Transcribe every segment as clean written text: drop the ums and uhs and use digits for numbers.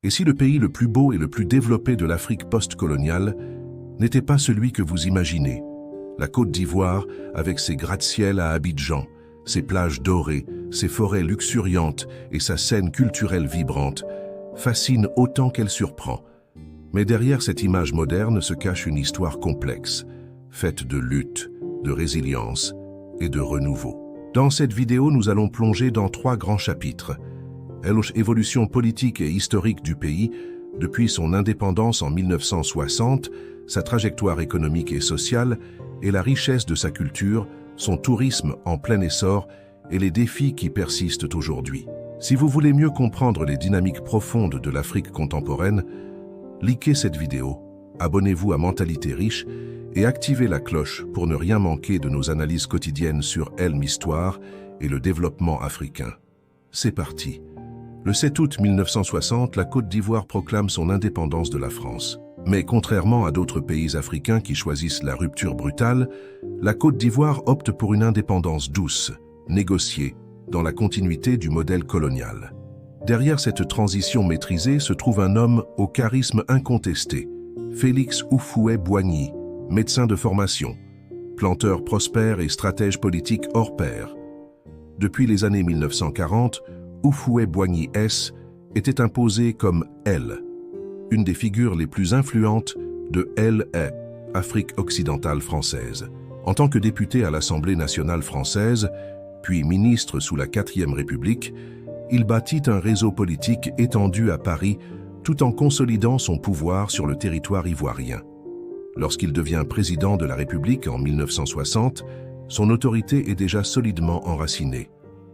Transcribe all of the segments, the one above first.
Et si le pays le plus beau et le plus développé de l'Afrique post-coloniale n'était pas celui que vous imaginez? La Côte d'Ivoire, avec ses gratte-ciel à Abidjan, ses plages dorées, ses forêts luxuriantes et sa scène culturelle vibrante, fascine autant qu'elle surprend. Mais derrière cette image moderne se cache une histoire complexe, faite de lutte, de résilience et de renouveau. Dans cette vidéo, nous allons plonger dans 3 grands chapitres. L'évolution politique et historique du pays, depuis son indépendance en 1960, sa trajectoire économique et sociale, et la richesse de sa culture, son tourisme en plein essor et les défis qui persistent aujourd'hui. Si vous voulez mieux comprendre les dynamiques profondes de l'Afrique contemporaine, likez cette vidéo, abonnez-vous à Mentalité Riche et activez la cloche pour ne rien manquer de nos analyses quotidiennes sur Histoire et le développement africain. C'est parti. Le 7 août 1960, la Côte d'Ivoire proclame son indépendance de la France. Mais contrairement à d'autres pays africains qui choisissent la rupture brutale, la Côte d'Ivoire opte pour une indépendance douce, négociée, dans la continuité du modèle colonial. Derrière cette transition maîtrisée se trouve un homme au charisme incontesté, Félix Houphouët-Boigny, médecin de formation, planteur prospère et stratège politique hors pair. Depuis les années 1940, Houphouët-Boigny S était imposé comme L, une des figures les plus influentes de Afrique occidentale française. En tant que député à l'Assemblée nationale française, puis ministre sous la 4e République, il bâtit un réseau politique étendu à Paris tout en consolidant son pouvoir sur le territoire ivoirien. Lorsqu'il devient président de la République en 1960, son autorité est déjà solidement enracinée.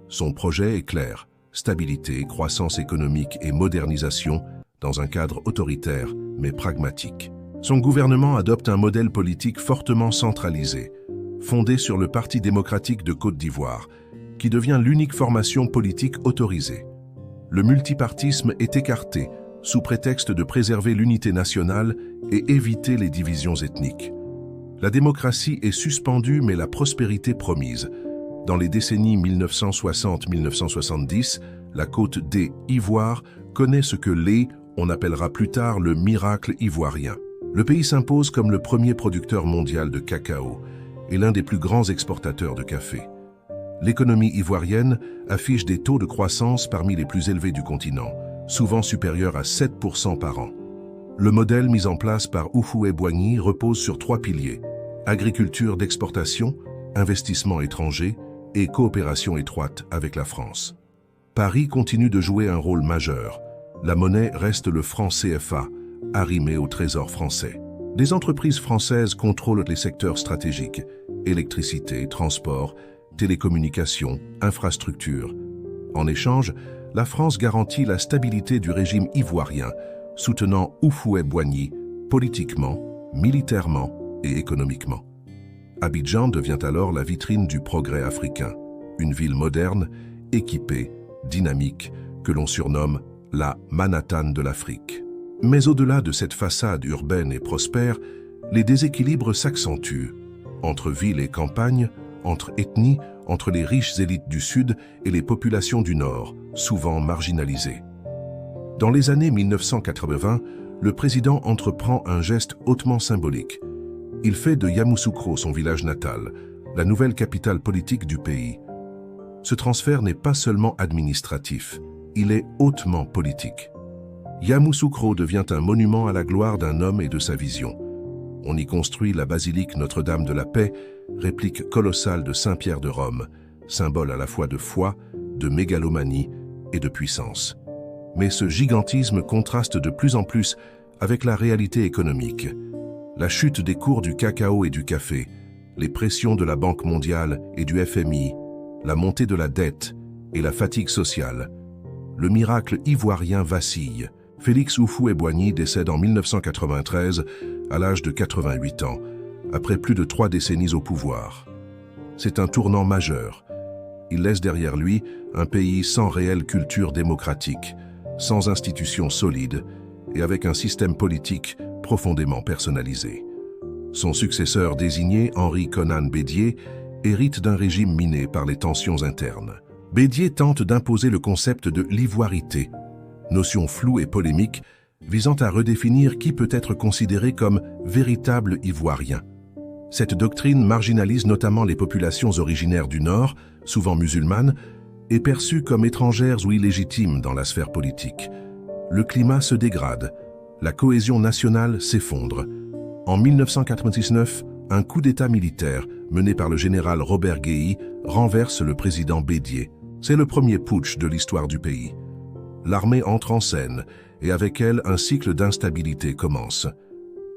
Son projet est clair: stabilité, croissance économique et modernisation dans un cadre autoritaire mais pragmatique. Son gouvernement adopte un modèle politique fortement centralisé, fondé sur le Parti démocratique de Côte d'Ivoire, qui devient l'unique formation politique autorisée. Le multipartisme est écarté, sous prétexte de préserver l'unité nationale et éviter les divisions ethniques. La démocratie est suspendue mais la prospérité promise. Dans les décennies 1960-1970, la Côte d'Ivoire connaît ce que on appellera plus tard le miracle ivoirien. Le pays s'impose comme le premier producteur mondial de cacao et l'un des plus grands exportateurs de café. L'économie ivoirienne affiche des taux de croissance parmi les plus élevés du continent, souvent supérieurs à 7% par an. Le modèle mis en place par Houphouët-Boigny repose sur 3 piliers: agriculture d'exportation, investissement étranger et coopération étroite avec la France. Paris continue de jouer un rôle majeur. La monnaie reste le franc CFA, arrimé au trésor français. Des entreprises françaises contrôlent les secteurs stratégiques: électricité, transport, télécommunications, infrastructures. En échange, la France garantit la stabilité du régime ivoirien, soutenant Houphouët-Boigny politiquement, militairement et économiquement. Abidjan devient alors la vitrine du progrès africain, une ville moderne, équipée, dynamique, que l'on surnomme la Manhattan de l'Afrique. Mais au-delà de cette façade urbaine et prospère, les déséquilibres s'accentuent, entre ville et campagne, entre ethnies, entre les riches élites du Sud et les populations du Nord, souvent marginalisées. Dans les années 1980, le président entreprend un geste hautement symbolique. Il fait de Yamoussoukro son village natal, la nouvelle capitale politique du pays. Ce transfert n'est pas seulement administratif, il est hautement politique. Yamoussoukro devient un monument à la gloire d'un homme et de sa vision. On y construit la basilique Notre-Dame de la Paix, réplique colossale de Saint-Pierre de Rome, symbole à la fois de foi, de mégalomanie et de puissance. Mais ce gigantisme contraste de plus en plus avec la réalité économique. La chute des cours du cacao et du café, les pressions de la Banque mondiale et du FMI, la montée de la dette et la fatigue sociale. Le miracle ivoirien vacille. Félix Houphouët-Boigny décède en 1993 à l'âge de 88 ans, après plus de 3 décennies au pouvoir. C'est un tournant majeur. Il laisse derrière lui un pays sans réelle culture démocratique, sans institutions solides et avec un système politique profondément personnalisé. Son successeur désigné, Henri Konan Bédié, hérite d'un régime miné par les tensions internes. Bédié tente d'imposer le concept de l'ivoirité, notion floue et polémique visant à redéfinir qui peut être considéré comme véritable Ivoirien. Cette doctrine marginalise notamment les populations originaires du Nord, souvent musulmanes, et perçues comme étrangères ou illégitimes dans la sphère politique. Le climat se dégrade, la cohésion nationale s'effondre. En 1999, un coup d'État militaire mené par le général Robert Guéhi renverse le président Bédié. C'est le premier putsch de l'histoire du pays. L'armée entre en scène et avec elle un cycle d'instabilité commence.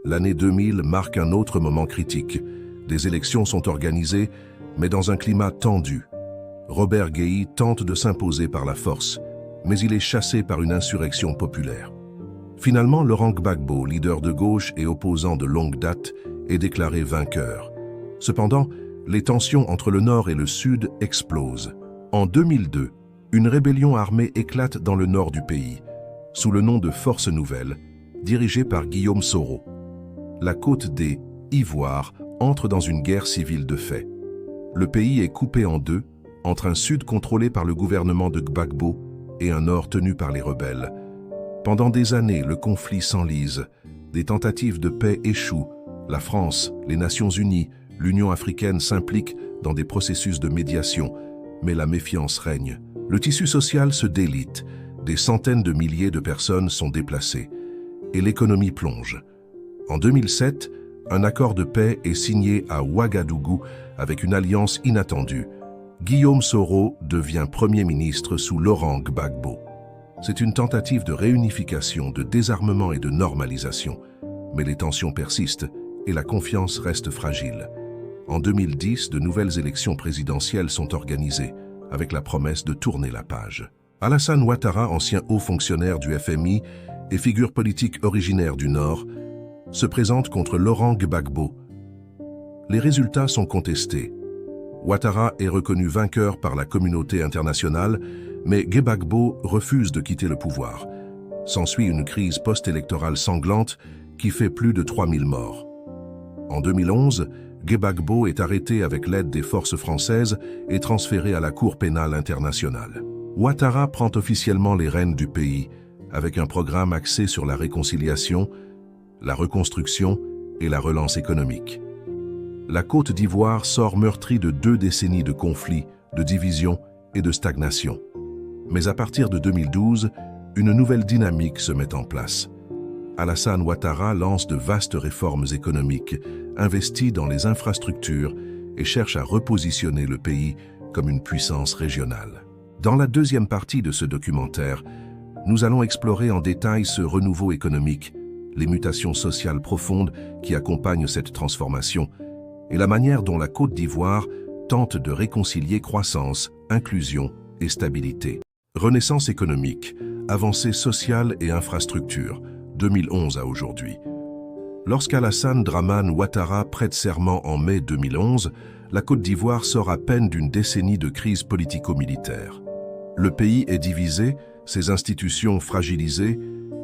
L'année 2000 marque un autre moment critique. Des élections sont organisées, mais dans un climat tendu. Robert Guéhi tente de s'imposer par la force, mais il est chassé par une insurrection populaire. Finalement, Laurent Gbagbo, leader de gauche et opposant de longue date, est déclaré vainqueur. Cependant, les tensions entre le Nord et le Sud explosent. En 2002, une rébellion armée éclate dans le nord du pays, sous le nom de Force Nouvelle, dirigée par Guillaume Soro. La côte des Ivoires entre dans une guerre civile de fait. Le pays est coupé en deux, entre un sud contrôlé par le gouvernement de Gbagbo et un nord tenu par les rebelles. Pendant des années, le conflit s'enlise, des tentatives de paix échouent, la France, les Nations Unies, l'Union africaine s'impliquent dans des processus de médiation, mais la méfiance règne. Le tissu social se délite, des centaines de milliers de personnes sont déplacées, et l'économie plonge. En 2007, un accord de paix est signé à Ouagadougou avec une alliance inattendue. Guillaume Soro devient Premier ministre sous Laurent Gbagbo. C'est une tentative de réunification, de désarmement et de normalisation. Mais les tensions persistent et la confiance reste fragile. En 2010, de nouvelles élections présidentielles sont organisées, avec la promesse de tourner la page. Alassane Ouattara, ancien haut fonctionnaire du FMI et figure politique originaire du Nord, se présente contre Laurent Gbagbo. Les résultats sont contestés. Ouattara est reconnu vainqueur par la communauté internationale, mais Gbagbo refuse de quitter le pouvoir. S'ensuit une crise post-électorale sanglante qui fait plus de 3000 morts. En 2011, Gbagbo est arrêté avec l'aide des forces françaises et transféré à la Cour pénale internationale. Ouattara prend officiellement les rênes du pays, avec un programme axé sur la réconciliation, la reconstruction et la relance économique. La Côte d'Ivoire sort meurtrie de 2 décennies de conflits, de divisions et de stagnation. Mais à partir de 2012, une nouvelle dynamique se met en place. Alassane Ouattara lance de vastes réformes économiques, investit dans les infrastructures et cherche à repositionner le pays comme une puissance régionale. Dans la deuxième partie de ce documentaire, nous allons explorer en détail ce renouveau économique, les mutations sociales profondes qui accompagnent cette transformation et la manière dont la Côte d'Ivoire tente de réconcilier croissance, inclusion et stabilité. Renaissance économique, avancée sociale et infrastructure, 2011 à aujourd'hui. Lorsqu'Alassane Dramane Ouattara prête serment en mai 2011, la Côte d'Ivoire sort à peine d'une décennie de crise politico-militaire. Le pays est divisé, ses institutions fragilisées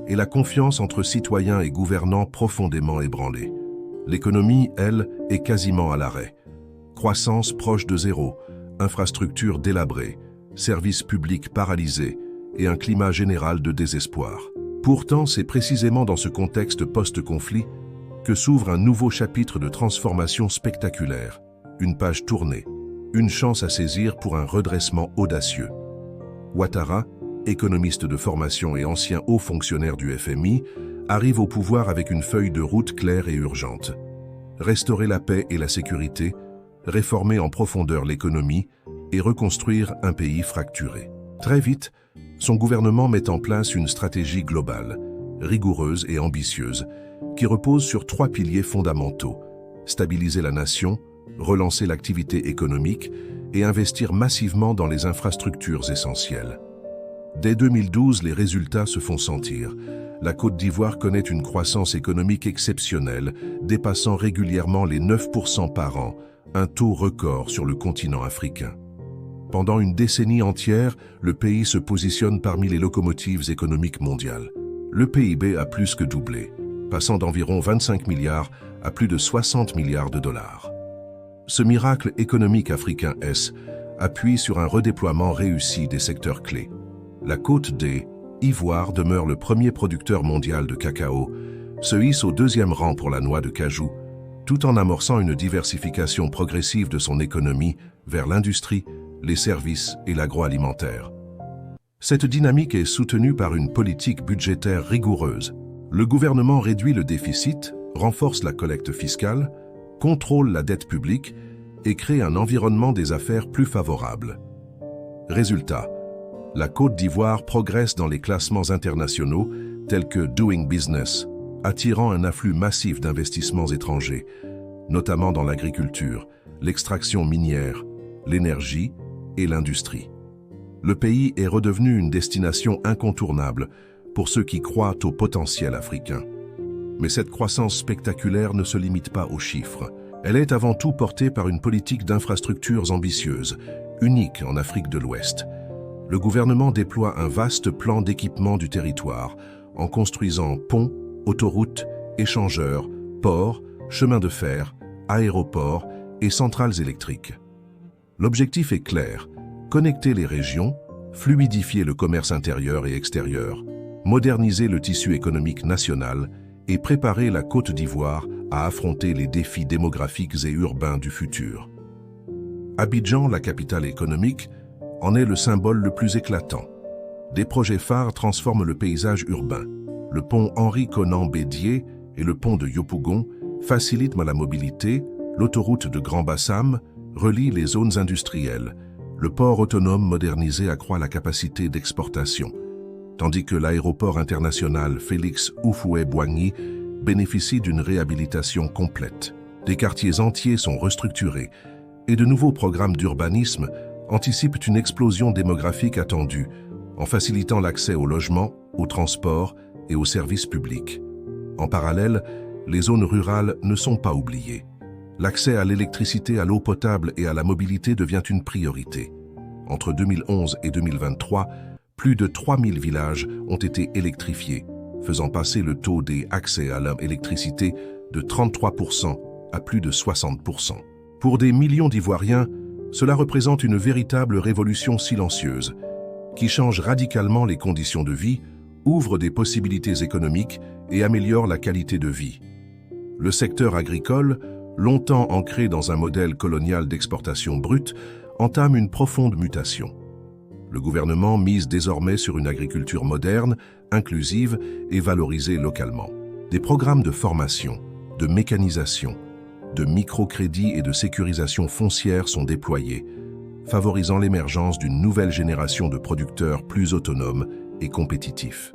et la confiance entre citoyens et gouvernants profondément ébranlée. L'économie, elle, est quasiment à l'arrêt. Croissance proche de zéro, infrastructures délabrées, services publics paralysés et un climat général de désespoir. Pourtant, c'est précisément dans ce contexte post-conflit que s'ouvre un nouveau chapitre de transformation spectaculaire, une page tournée, une chance à saisir pour un redressement audacieux. Ouattara, économiste de formation et ancien haut fonctionnaire du FMI, arrive au pouvoir avec une feuille de route claire et urgente. Restaurer la paix et la sécurité, réformer en profondeur l'économie et reconstruire un pays fracturé. Très vite, son gouvernement met en place une stratégie globale, rigoureuse et ambitieuse, qui repose sur 3 piliers fondamentaux: stabiliser la nation, relancer l'activité économique et investir massivement dans les infrastructures essentielles. Dès 2012, les résultats se font sentir. La Côte d'Ivoire connaît une croissance économique exceptionnelle, dépassant régulièrement les 9% par an, un taux record sur le continent africain. Pendant une décennie entière, le pays se positionne parmi les locomotives économiques mondiales. Le PIB a plus que doublé, passant d'environ 25 milliards à plus de 60 milliards de dollars. Ce miracle économique africain appuie sur un redéploiement réussi des secteurs clés. La Côte Ivoire demeure le premier producteur mondial de cacao, se hisse au deuxième rang pour la noix de cajou, tout en amorçant une diversification progressive de son économie vers l'industrie, les services et l'agroalimentaire. Cette dynamique est soutenue par une politique budgétaire rigoureuse. Le gouvernement réduit le déficit, renforce la collecte fiscale, contrôle la dette publique et crée un environnement des affaires plus favorable. Résultat, la Côte d'Ivoire progresse dans les classements internationaux tels que Doing Business, attirant un afflux massif d'investissements étrangers, notamment dans l'agriculture, l'extraction minière, l'énergie et l'industrie. Le pays est redevenu une destination incontournable pour ceux qui croient au potentiel africain. Mais cette croissance spectaculaire ne se limite pas aux chiffres. Elle est avant tout portée par une politique d'infrastructures ambitieuse, unique en Afrique de l'Ouest. Le gouvernement déploie un vaste plan d'équipement du territoire, en construisant ponts, autoroutes, échangeurs, ports, chemins de fer, aéroports et centrales électriques. L'objectif est clair, connecter les régions, fluidifier le commerce intérieur et extérieur, moderniser le tissu économique national et préparer la Côte d'Ivoire à affronter les défis démographiques et urbains du futur. Abidjan, la capitale économique, en est le symbole le plus éclatant. Des projets phares transforment le paysage urbain. Le pont Henri-Konan Bédié et le pont de Yopougon facilitent la mobilité, l'autoroute de Grand Bassam relie les zones industrielles, le port autonome modernisé accroît la capacité d'exportation, tandis que l'aéroport international Félix Houphouët-Boigny bénéficie d'une réhabilitation complète. Des quartiers entiers sont restructurés et de nouveaux programmes d'urbanisme anticipent une explosion démographique attendue en facilitant l'accès au logement, au transport et aux services publics. En parallèle, les zones rurales ne sont pas oubliées. L'accès à l'électricité, à l'eau potable et à la mobilité devient une priorité. Entre 2011 et 2023, plus de 3000 villages ont été électrifiés, faisant passer le taux des accès à l'électricité de 33% à plus de 60%. Pour des millions d'Ivoiriens, cela représente une véritable révolution silencieuse qui change radicalement les conditions de vie, ouvre des possibilités économiques et améliore la qualité de vie. Le secteur agricole, longtemps ancré dans un modèle colonial d'exportation brute, entame une profonde mutation. Le gouvernement mise désormais sur une agriculture moderne, inclusive et valorisée localement. Des programmes de formation, de mécanisation, de microcrédit et de sécurisation foncière sont déployés, favorisant l'émergence d'une nouvelle génération de producteurs plus autonomes et compétitifs.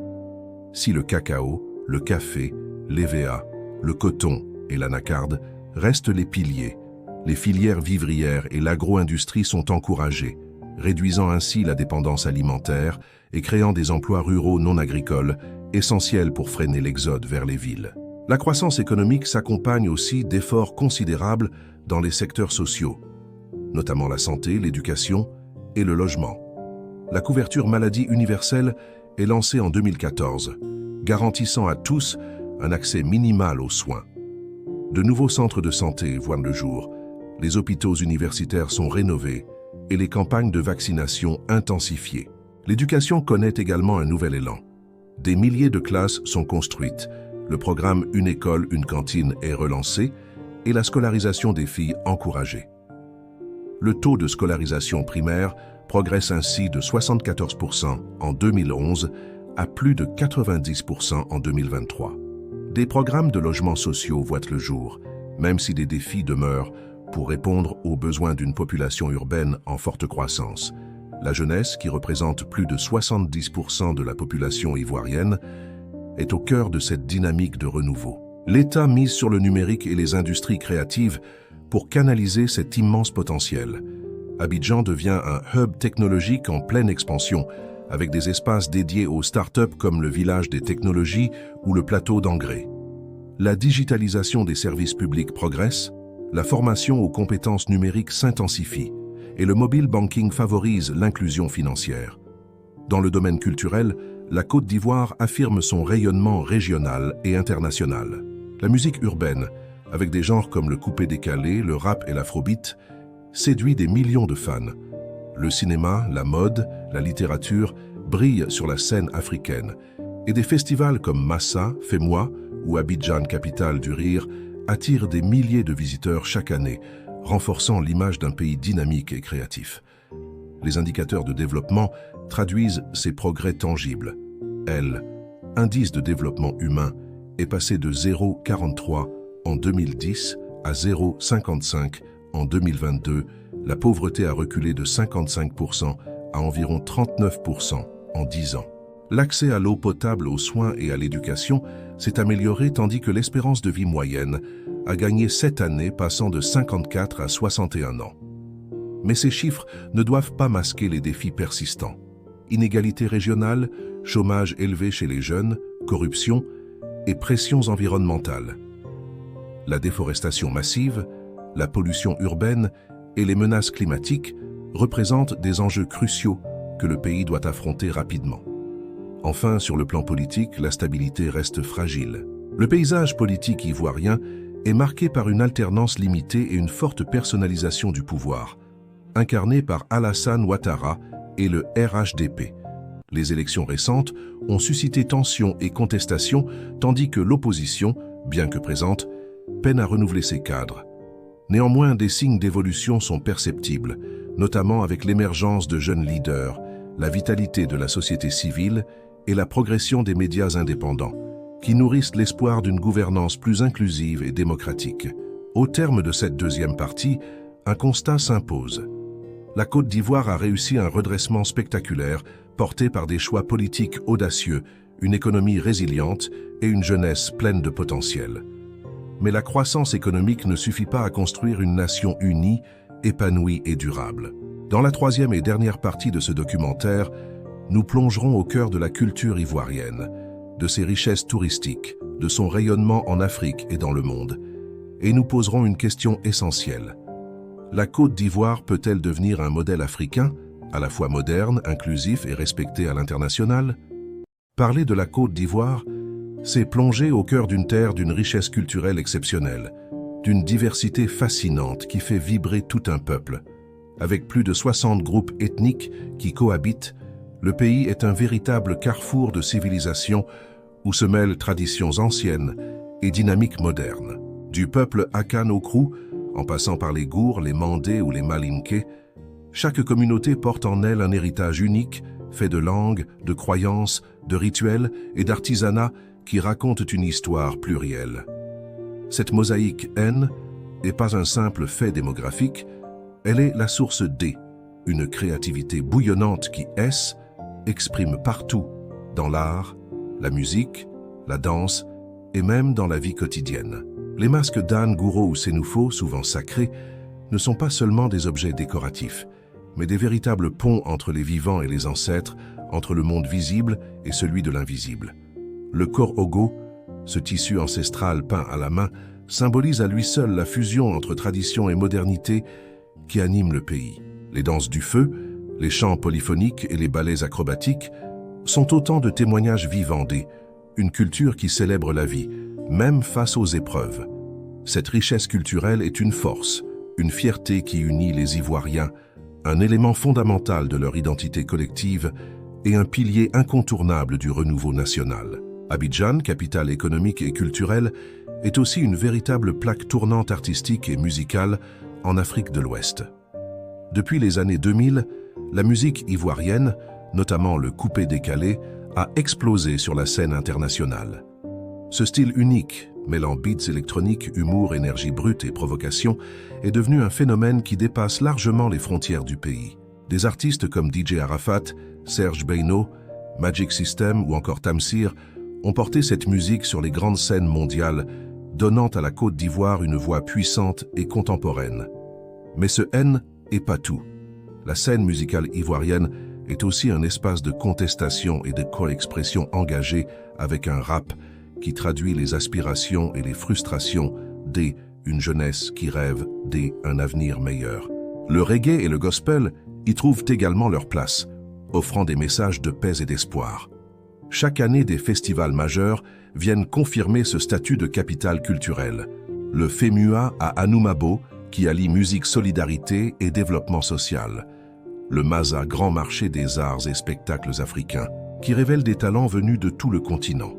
Si le cacao, le café, l'EVA, le coton et l'anacarde restent les piliers, les filières vivrières et l'agro-industrie sont encouragées, réduisant ainsi la dépendance alimentaire et créant des emplois ruraux non agricoles, essentiels pour freiner l'exode vers les villes. La croissance économique s'accompagne aussi d'efforts considérables dans les secteurs sociaux, notamment la santé, l'éducation et le logement. La couverture maladie universelle est lancée en 2014, garantissant à tous un accès minimal aux soins. De nouveaux centres de santé voient le jour, les hôpitaux universitaires sont rénovés et les campagnes de vaccination intensifiées. L'éducation connaît également un nouvel élan. Des milliers de classes sont construites, le programme Une école, une cantine est relancé et la scolarisation des filles encouragée. Le taux de scolarisation primaire progresse ainsi de 74% en 2011 à plus de 90% en 2023. Des programmes de logements sociaux voient le jour, même si des défis demeurent pour répondre aux besoins d'une population urbaine en forte croissance. La jeunesse, qui représente plus de 70% de la population ivoirienne, est au cœur de cette dynamique de renouveau. L'État mise sur le numérique et les industries créatives pour canaliser cet immense potentiel. Abidjan devient un hub technologique en pleine expansion, avec des espaces dédiés aux startups comme le village des technologies ou le plateau d'Angré. La digitalisation des services publics progresse, la formation aux compétences numériques s'intensifie et le mobile banking favorise l'inclusion financière. Dans le domaine culturel, la Côte d'Ivoire affirme son rayonnement régional et international. La musique urbaine, avec des genres comme le coupé-décalé, le rap et l'afrobeat, séduit des millions de fans. Le cinéma, la mode, la littérature brille sur la scène africaine, et des festivals comme Massa, Fais-moi ou Abidjan, capitale du rire, attirent des milliers de visiteurs chaque année, renforçant l'image d'un pays dynamique et créatif. Les indicateurs de développement traduisent ces progrès tangibles. Indice de développement humain, est passé de 0,43 en 2010 à 0,55 en 2022. La pauvreté a reculé de 55% à environ 39% en 10 ans. L'accès à l'eau potable, aux soins et à l'éducation s'est amélioré tandis que l'espérance de vie moyenne a gagné 7 années, passant de 54 à 61 ans. Mais ces chiffres ne doivent pas masquer les défis persistants. Inégalités régionales, chômage élevé chez les jeunes, corruption et pressions environnementales. La déforestation massive, la pollution urbaine et les menaces climatiques représentent des enjeux cruciaux que le pays doit affronter rapidement. Enfin, sur le plan politique, la stabilité reste fragile. Le paysage politique ivoirien est marqué par une alternance limitée et une forte personnalisation du pouvoir, incarnée par Alassane Ouattara et le RHDP. Les élections récentes ont suscité tensions et contestations, tandis que l'opposition, bien que présente, peine à renouveler ses cadres. Néanmoins, des signes d'évolution sont perceptibles, notamment avec l'émergence de jeunes leaders, la vitalité de la société civile et la progression des médias indépendants, qui nourrissent l'espoir d'une gouvernance plus inclusive et démocratique. Au terme de cette deuxième partie, un constat s'impose. La Côte d'Ivoire a réussi un redressement spectaculaire, porté par des choix politiques audacieux, une économie résiliente et une jeunesse pleine de potentiel. Mais la croissance économique ne suffit pas à construire une nation unie, épanouie et durable. Dans la troisième et dernière partie de ce documentaire, nous plongerons au cœur de la culture ivoirienne, de ses richesses touristiques, de son rayonnement en Afrique et dans le monde, et nous poserons une question essentielle. La Côte d'Ivoire peut-elle devenir un modèle africain, à la fois moderne, inclusif et respecté à l'international? Parler de la Côte d'Ivoire, c'est plonger au cœur d'une terre d'une richesse culturelle exceptionnelle, d'une diversité fascinante qui fait vibrer tout un peuple. Avec plus de 60 groupes ethniques qui cohabitent, le pays est un véritable carrefour de civilisation où se mêlent traditions anciennes et dynamiques modernes. Du peuple Akan au Krou, en passant par les Gours, les Mandés ou les Malinké, chaque communauté porte en elle un héritage unique, fait de langues, de croyances, de rituels et d'artisanat qui racontent une histoire plurielle. Cette mosaïque N n'est pas un simple fait démographique, elle est la source D, une créativité bouillonnante qui exprime partout, dans l'art, la musique, la danse et même dans la vie quotidienne. Les masques d'âne, gourou ou sénoufo, souvent sacrés, ne sont pas seulement des objets décoratifs, mais des véritables ponts entre les vivants et les ancêtres, entre le monde visible et celui de l'invisible. Le kor-ogo, ce tissu ancestral peint à la main, symbolise à lui seul la fusion entre tradition et modernité qui anime le pays. Les danses du feu, les chants polyphoniques et les ballets acrobatiques sont autant de témoignages vivants d'une culture qui célèbre la vie, même face aux épreuves. Cette richesse culturelle est une force, une fierté qui unit les Ivoiriens, un élément fondamental de leur identité collective et un pilier incontournable du renouveau national. Abidjan, capitale économique et culturelle, est aussi une véritable plaque tournante artistique et musicale en Afrique de l'Ouest. Depuis les années 2000, la musique ivoirienne, notamment le coupé-décalé, a explosé sur la scène internationale. Ce style unique, mêlant beats électroniques, humour, énergie brute et provocation, est devenu un phénomène qui dépasse largement les frontières du pays. Des artistes comme DJ Arafat, Serge Beino, Magic System ou encore Tamsir ont porté cette musique sur les grandes scènes mondiales, donnant à la Côte d'Ivoire une voix puissante et contemporaine. Mais ce N n'est pas tout. La scène musicale ivoirienne est aussi un espace de contestation et de co-expression engagée avec un rap qui traduit les aspirations et les frustrations d'une jeunesse qui rêve d'un avenir meilleur. Le reggae et le gospel y trouvent également leur place, offrant des messages de paix et d'espoir. Chaque année, des festivals majeurs viennent confirmer ce statut de capitale culturelle. Le FEMUA à Anoumabo, qui allie musique, solidarité et développement social. le Maza, grand marché des arts et spectacles africains, qui révèle des talents venus de tout le continent.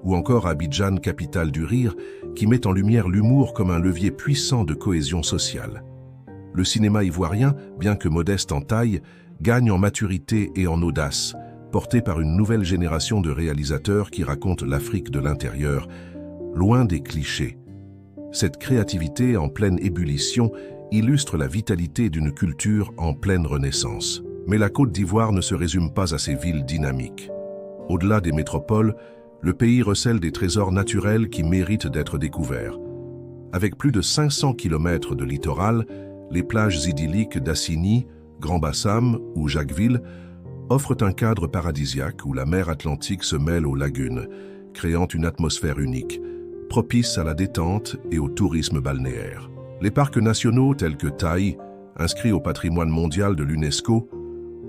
Ou encore Abidjan, capitale du rire, qui met en lumière l'humour comme un levier puissant de cohésion sociale. Le cinéma ivoirien, bien que modeste en taille, gagne en maturité et en audace, porté par une nouvelle génération de réalisateurs qui racontent l'Afrique de l'intérieur, loin des clichés. Cette créativité en pleine ébullition illustre la vitalité d'une culture en pleine renaissance. Mais la Côte d'Ivoire ne se résume pas à ses villes dynamiques. Au-delà des métropoles, le pays recèle des trésors naturels qui méritent d'être découverts. Avec plus de 500 km de littoral, les plages idylliques d'Assini, Grand-Bassam ou Jacquesville offrent un cadre paradisiaque où la mer Atlantique se mêle aux lagunes, créant une atmosphère unique, propice à la détente et au tourisme balnéaire. Les parcs nationaux tels que Taï, inscrits au patrimoine mondial de l'UNESCO,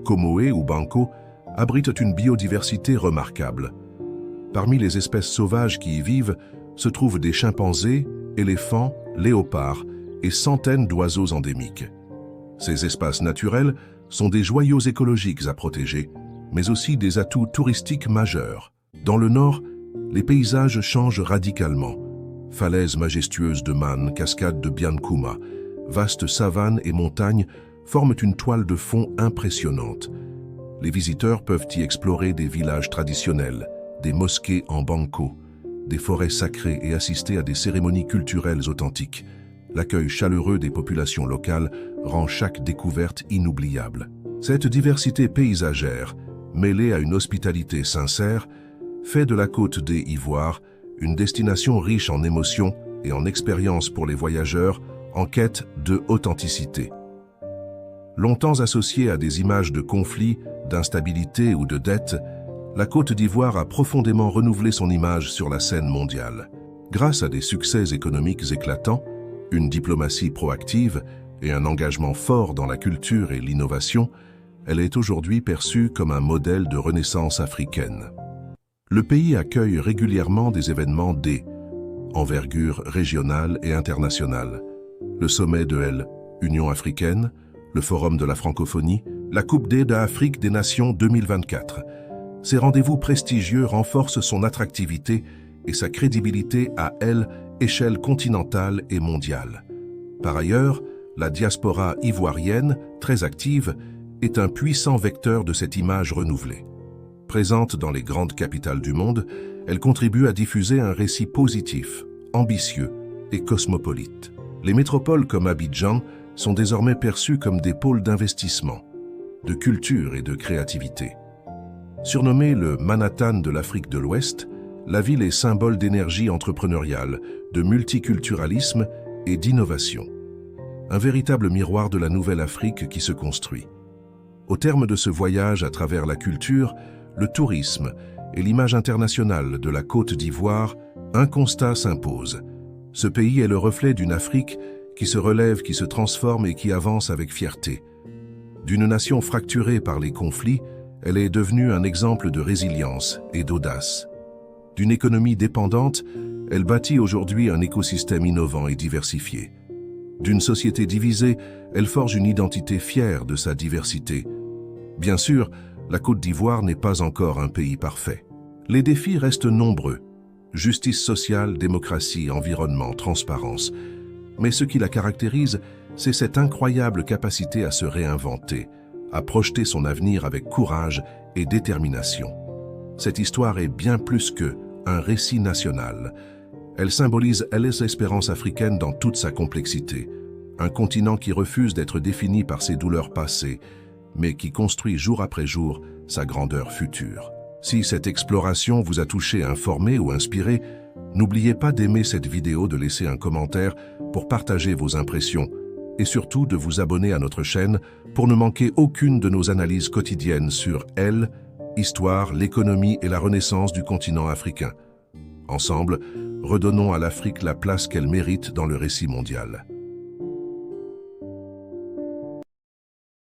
Comoé ou Banco, abritent une biodiversité remarquable. Parmi les espèces sauvages qui y vivent se trouvent des chimpanzés, éléphants, léopards et centaines d'oiseaux endémiques. Ces espaces naturels sont des joyaux écologiques à protéger, mais aussi des atouts touristiques majeurs. Dans le nord, les paysages changent radicalement. Falaises majestueuses de Man, cascades de Biancouma, vastes savanes et montagnes forment une toile de fond impressionnante. Les visiteurs peuvent y explorer des villages traditionnels, des mosquées en banco, des forêts sacrées et assister à des cérémonies culturelles authentiques. L'accueil chaleureux des populations locales rend chaque découverte inoubliable. Cette diversité paysagère, mêlée à une hospitalité sincère, fait de la Côte d'Ivoire une destination riche en émotions et en expériences pour les voyageurs en quête de authenticité. Longtemps associée à des images de conflits, d'instabilité ou de dette, la Côte d'Ivoire a profondément renouvelé son image sur la scène mondiale. Grâce à des succès économiques éclatants, une diplomatie proactive et un engagement fort dans la culture et l'innovation, elle est aujourd'hui perçue comme un modèle de renaissance africaine. Le pays accueille régulièrement des événements d'envergure régionale et internationale. Le sommet de l'Union africaine, le Forum de la francophonie, la Coupe d'Afrique des Nations 2024. Ces rendez-vous prestigieux renforcent son attractivité et sa crédibilité à échelle continentale et mondiale. Par ailleurs, la diaspora ivoirienne, très active, est un puissant vecteur de cette image renouvelée. Présente dans les grandes capitales du monde, elle contribue à diffuser un récit positif, ambitieux et cosmopolite. Les métropoles comme Abidjan sont désormais perçues comme des pôles d'investissement, de culture et de créativité. Surnommée le Manhattan de l'Afrique de l'Ouest, la ville est symbole d'énergie entrepreneuriale, de multiculturalisme et d'innovation. Un véritable miroir de la nouvelle Afrique qui se construit. Au terme de ce voyage à travers la culture, le tourisme et l'image internationale de la Côte d'Ivoire, un constat s'impose. Ce pays est le reflet d'une Afrique qui se relève, qui se transforme et qui avance avec fierté. D'une nation fracturée par les conflits, elle est devenue un exemple de résilience et d'audace. D'une économie dépendante, elle bâtit aujourd'hui un écosystème innovant et diversifié. D'une société divisée, elle forge une identité fière de sa diversité. Bien sûr, la Côte d'Ivoire n'est pas encore un pays parfait. Les défis restent nombreux. Justice sociale, démocratie, environnement, transparence. Mais ce qui la caractérise, c'est cette incroyable capacité à se réinventer, à projeter son avenir avec courage et détermination. Cette histoire est bien plus qu'un récit national. Elle symbolise l'espérance africaine dans toute sa complexité, un continent qui refuse d'être défini par ses douleurs passées, mais qui construit jour après jour sa grandeur future. Si cette exploration vous a touché, informé ou inspiré, n'oubliez pas d'aimer cette vidéo, de laisser un commentaire pour partager vos impressions et surtout de vous abonner à notre chaîne pour ne manquer aucune de nos analyses quotidiennes sur l'histoire, l'économie et la renaissance du continent africain. Ensemble, redonnons à l'Afrique la place qu'elle mérite dans le récit mondial.